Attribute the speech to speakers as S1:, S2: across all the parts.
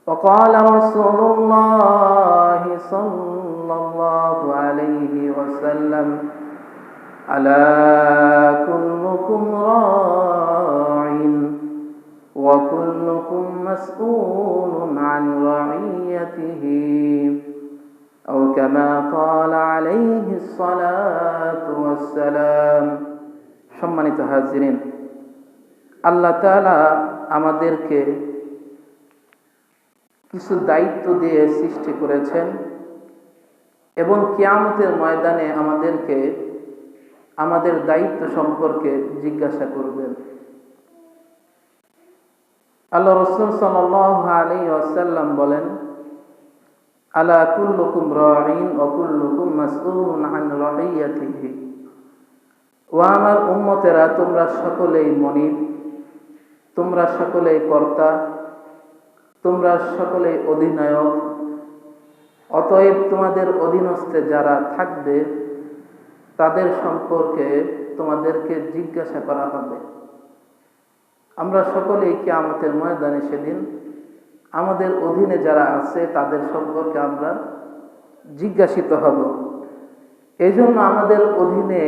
S1: وقال رسول الله صلى الله عليه وسلم ألا كلكم راع وكلكم مسؤول عن رعيته أو كما قال عليه الصلاة والسلام সম্মানিত হাজিরিন, আল্লাহ তাআলা আমাদেরকে কিছু দায়িত্ব দিয়ে সৃষ্টি করেছেন এবং কিয়ামতের ময়দানে আমাদেরকে আমাদের দায়িত্ব সম্পর্কে জিজ্ঞাসা করবেন। আল্লাহ রাসূল সাল্লাল্লাহু আলাইহি ওয়াসাল্লাম বলেন, আলা কুল্লুকুম রাঈন ওয়া কুল্লুকুম মাসউলুন আন রাইয়াতিহি। ও আমার উম্মতেরা, তোমরা সকলেই মনিব, তোমরা সকলেই কর্তা, তোমরা সকলেই অধিনায়ক। অতএব তোমাদের অধীনস্থে যারা থাকবে তাদের সম্পর্কে তোমাদেরকে জিজ্ঞাসা করা হবে। আমরা সকলেই কিয়ামতের ময়দানে সেদিন আমাদের অধীনে যারা আছে তাদের সম্পর্কে আমরা জিজ্ঞাসিত হব। এই জন্য আমাদের অধীনে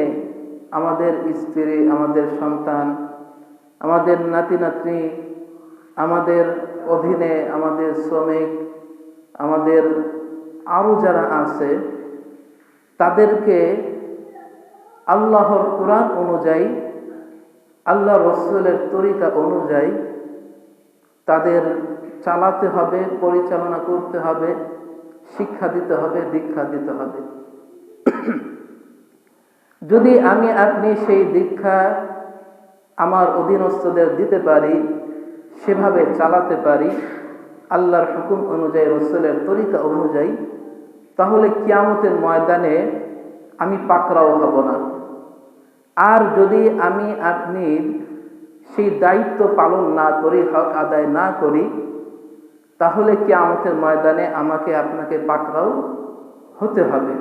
S1: আমাদের স্ত্রী, আমাদের সন্তান, আমাদের নাতি নাতনি, আমাদের অধীনে আমাদের শ্রমিক, আমাদের আরো যারা আছে তাদেরকে আল্লাহর কোরআন অনুযায়ী, আল্লাহ রসুলের তরিকা অনুযায়ী তাদের চালাতে হবে, পরিচালনা করতে হবে, শিক্ষা দিতে হবে, দীক্ষা দিতে হবে। যদি আমি আপনি সেই দীক্ষা আমার অধীনস্থদের দিতে পারি, সেভাবে চালাতে পারি আল্লাহর হুকুম অনুযায়ী, রসুলের তরিকা অনুযায়ী, তাহলে কিয়ামতের ময়দানে আমি পাকড়াও হব না। আর যদি আমি আপনি সেই দায়িত্ব পালন না করি, হক আদায় না করি, তাহলে কিয়ামতের ময়দানে আমাকে আপনাকে পাকড়াও হতে হবে।